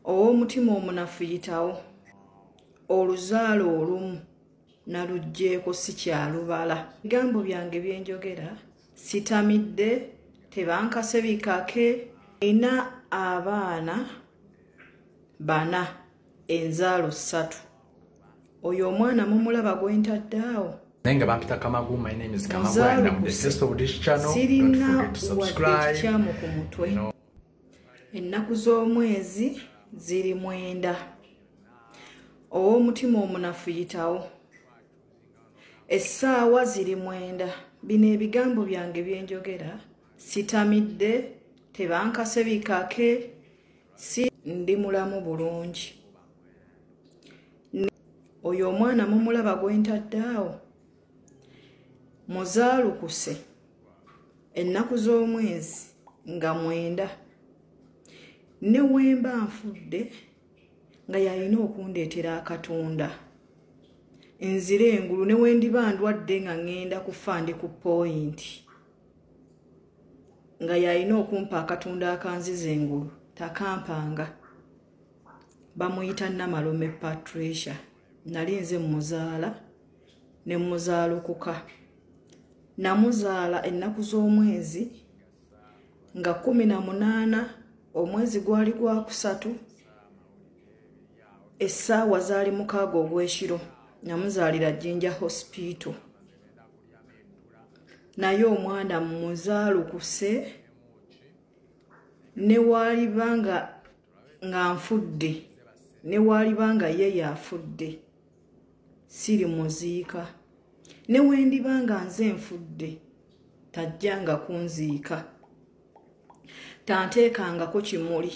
Omutima omunafu yitawo oluzaalo olumu nalugjeeko sikyalubala. Bigambo byange byenjogera sitamidde tebankase bikake. Ina abaana bana enzaalo 3. Oyo omwana mumulaba gwentadde awo. My name is Kamagwa and I'm the host of this channel. Don't forget to subscribe. Ennaku z'omwezi ziri 9. Omutima omunafu yitawo. Essaawa ziri 9. Bino ebigambo byange byenjogera sitamidde tebankase bikake si ndi mulamu bulungi. Oyo omwana mumulaba gwentadde awo. Muzaalukuse ennaku z'omwezi nga 9. Ne wemba nfudde nga yalina okundeetera akatunda. Nzire engulu ne wendiba ndwadde nga ngenda kufa ndi ku point. Nga yalina okumpa akatunda akanziza engulu takampanga. Bamuyita Namalome Patricia. Nali nze muzaala ne muzaalukuka. Namuzaala ennaku z'omwezi nga 18 omwezi gwali gwa 3 essaawa zaali 6 ogw'ekiro. Namuzaalira Jinja Hospital. Naye omwana muzaalukuse ne waalibanga nga nfudde ne waalibanga ye yafudde siri muziika. Ne wendibanga nze nfudde tajjanga kunziika. Tanteekangako kimuli.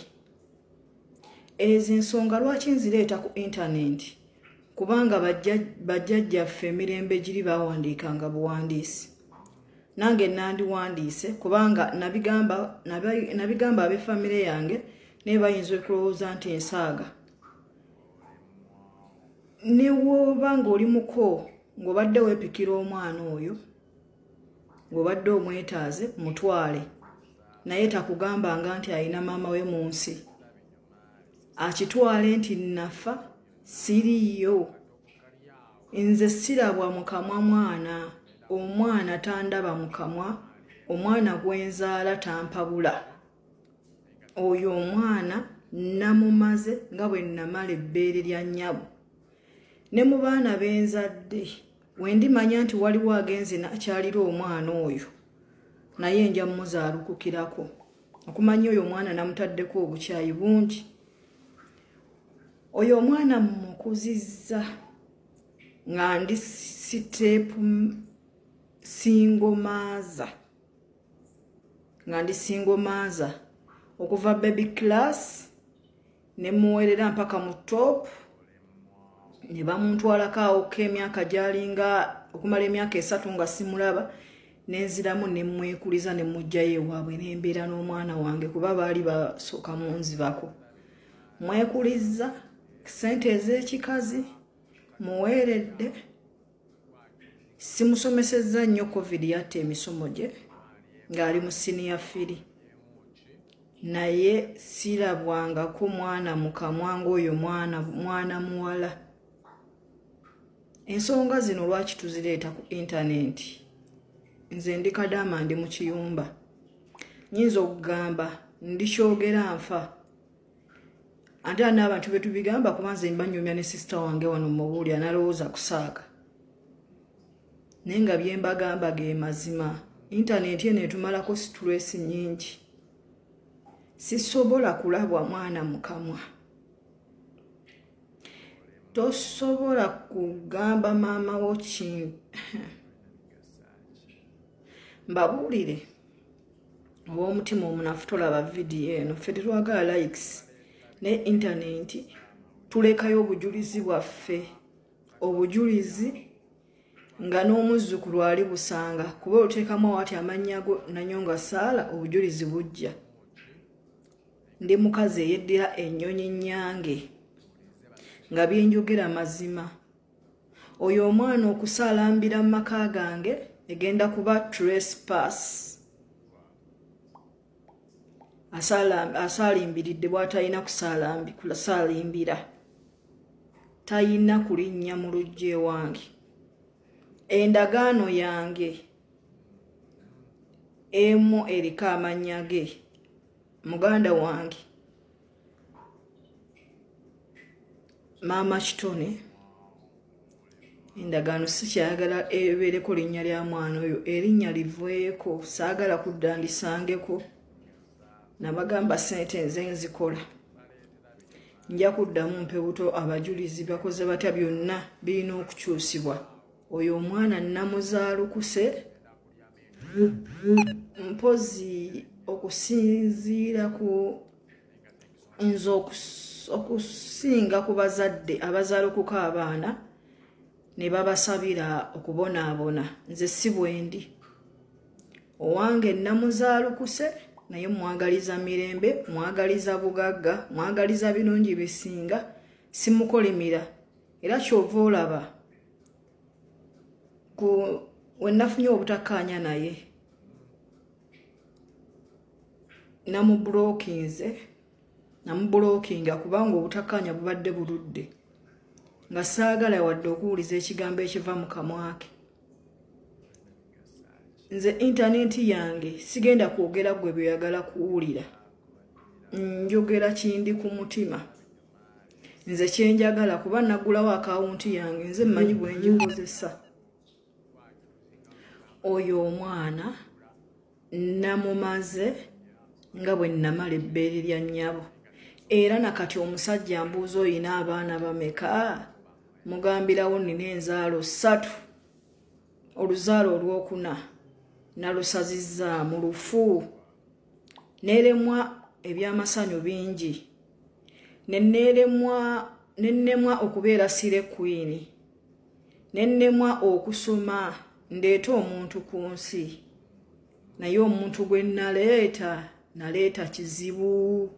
Ezo ensonga lwaki nzireeta ku internet kubanga bajjajjaffe emirembe giri bawandiikanga buwandiisi. Nange nandiwandiise kubanga nabigamba ab'effamire yange naye bayinza okulowooza nti ensaaga. Ne woba ng'oli muko ng'obadde weepikira omwana oyo ng'obadde omwetaaze mutwale naye takugambanga nti alina maama we mu nsi. Akitwale nti nafa siriyo. Nze sirabwa mu kamwa mwana. Omwana tandaba mu kamwa. Omwana gwenzaala tampabula. Oyo omwana namumaze nga bwe namala ebbeere lya nnyabo. Ne mu baana benzadde wendimanya nti waliwo agenze nakyalira omwana oyo naye nja muzaalukukirako. Okumanya oyo omwana namutaddeko obukyayi bungi. Oyo omwana mukuzizza nga ndi siteepu singomaaza okuva baby class ne muwerera mpaka mu top ne bamuntwalako awo k'emyaka gyalinga okumala emyaka 3 nga simulaba nenziramu ne mwekuliza ne mujjayo ewaabwe n'embeera n'omwana wange kuba baali basooka munzibako. Mwekuliza sente ez'ekikazi muweeredde. Simusomesezza nnyo covid yatta emisomo gye ng'ali mu senior 3 naye sirabwangako mwana mu kamwa ng'oyo mwana muwala. Ensonga zino lwaki tuzireeta ku internet? Nze ndi Kadaama ndi mu kiyumba. Nyinza okugamba ndikyogera nfa. Ate n'abantu betubigamba kuba nze mbanyumya ne sister wange wano mubuuli analowooza kusaaga. Naye nga bye mbagamba ge mazima. Internet eno etumalako stress nyingi. Sisobola kulabwa mwana mu kamwa. Tosobola kugamba maama wo kintu. Mbabuulire obw'omutima omunafu tolaba vidiyo eno. Ffe tetwagala likes ne internet tulekayo obujulizi bwaffe. Obujulizi nga n'omuzzukulu ali busanga kuba oteekamu wati amannya go Nanyonga Saala obujulizi bujja. Ndi mukazi eyeddira ennyonyi nnyange nga byenjogera mazima. Oyo omwana okusaalambira mu maka gange egenda kuba trespass. asalimbiridde bw'atalina kusalimbira talina kulinnya mu lujja wange. Endagaano yange emu eriko amannya ge, muganda wange Maama Kitone. Endagaano sikyayagala ebeereko linnya lya mwana oyo, erinnya liveeko, saagala kudda ndisangeko. Nabagamba ssente nze nzikola, nja kuddamu mpebuto abajulizi bakoze batya, byonna birina okukyusibwa. Oyo omwana namuzaalukuse mpozi okusinziira ku nze okusinga ku bazadde abazaalukuka abaana ne babasabira okubonaabona. Nze si bwendi, owange namuzaalukuse naye mwagaliza mirembe, mwagaliza bugagga, mwagaliza birungi bisinga, simukolimira. Era kyova olaba wenafunye obutakkaanya naye namubulookinga kubanga obutakkaanya bubadde buludde, nga saagala wadde okuwuliza ekigambo ekiva mu kamwa ke. Nze intaneti yange sigenda kwogera gwe by'oyagala kuwulira, njogera kindi ku mutima. Nze kyenjagala kuba nagulawo akawunti yange, nze mmanyi bwe ngikozesa. Oyo omwana namumaze nga bwe namala ebbeere lya nnyabo. Era nakati omusajja mbuuza oyina abaana bameka? Mugambirawo nina enzaalo 3. Oluzaalo olwokuna nalusazizza mu lufu, neeremwa ebyamasanyu bingi, nennemwa okubeera sire queen, nennemwa okusoma ndeeta omuntu ku nsi, naye omuntu gwe naleeta kizibu.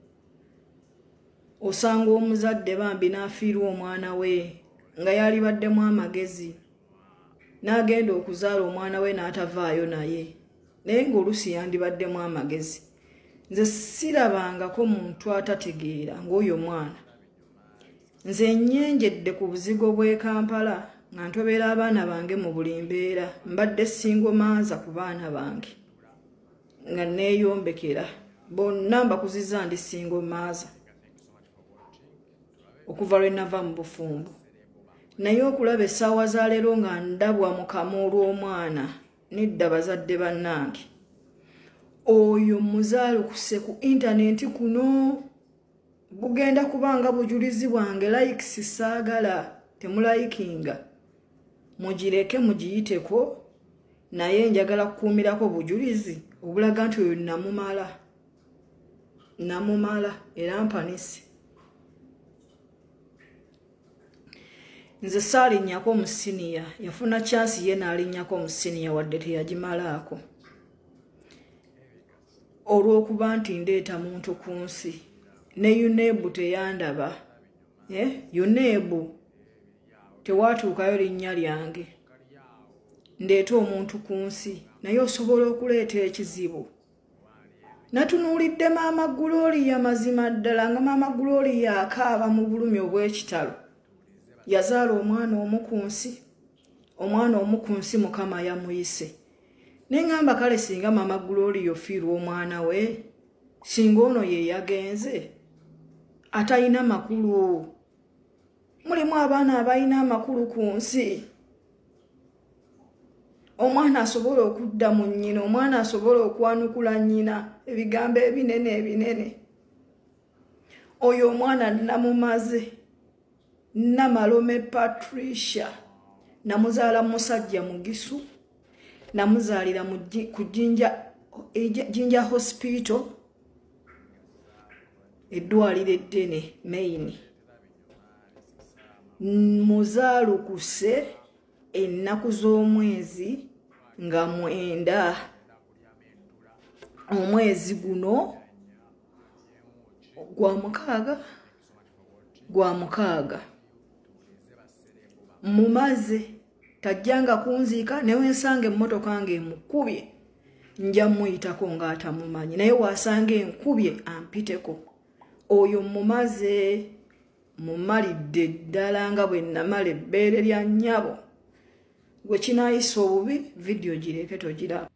Osanga omuzadde bambi n'afiirwa omwana we nga yalibaddemu amagezi, n'agenda okuzaala omwana we n'atavaayo naye, naye ng'oluusi yandibaddemu amagezi. Nze sirabangako muntu atategeera ng'oyo mwana. Nze nnyenjedde ku buzigo bw'e Kampala nga ntobera abaana bange mu buli mbeera, mbadde singomaaza ku baana bange nga neeyombekera, bonna mbakuzizza ndi singomaaza okuva lwe nava mu bufumbo. Naye okulaba essaawa za leero nga ndabwa mu kamu olw'omwana, nedda bazadde bannange. Oyo muzaalukuse ku intaneti kuno, bugenda kubanga bujulizi bwange. Likes saagala, temulayikinga. Mugireke mugiyiteko, naye njagala kukuumirako bujulizi obulaga nti oyo namumala era mpanisi. Nze saalinnyako omusiniya, yafuna chansi ye n'alinnyako omusiniya wadde teyagimalaako. Olw'okuba nti ndeeta muntu ku nsi, ne yuneebu teyandaba. Yuneebu tewaatuukayo linnya lyange. Ndeeta omuntu ku nsi, naye osobola okuleeta ekizibu. Natunuulidde Maama Gloria mazima ddala nga Maama Gloria akaaba mu bulumi obw'ekitalo. Yazaala omwana omu ku nsi, Mukama yamuyise. Neŋŋamba kale singa Maama Gloria ofiirwa omwana we, singa ono ye yagenze atalina makulu. Mulimu abaana abalina amakulu ku nsi. Omwana asobola okudda mu nnyina, omwana asobola okwanukula nnyina ebigambo ebinene. Oyo omwana namumaze. Namalome Patricia namuzaala musajja Mugisu, namuzaalira ku Jinja Hospital, eddwaliro eddene Main. Muzaalukuse ennaku z'omwezi nga 9. Omwezi guno gwa mukaaga. Mumaze tajjanga kunziika newe nsange emmotoka ng'emukubye nja muyitako ng'atamumanyi naye wasanga enkubye ampiteko oyo mumaze mumalidde ddala nga bwe namala ebbeere lya nnyabo gwe kinaayisa obubi vidiyo gireke togiraba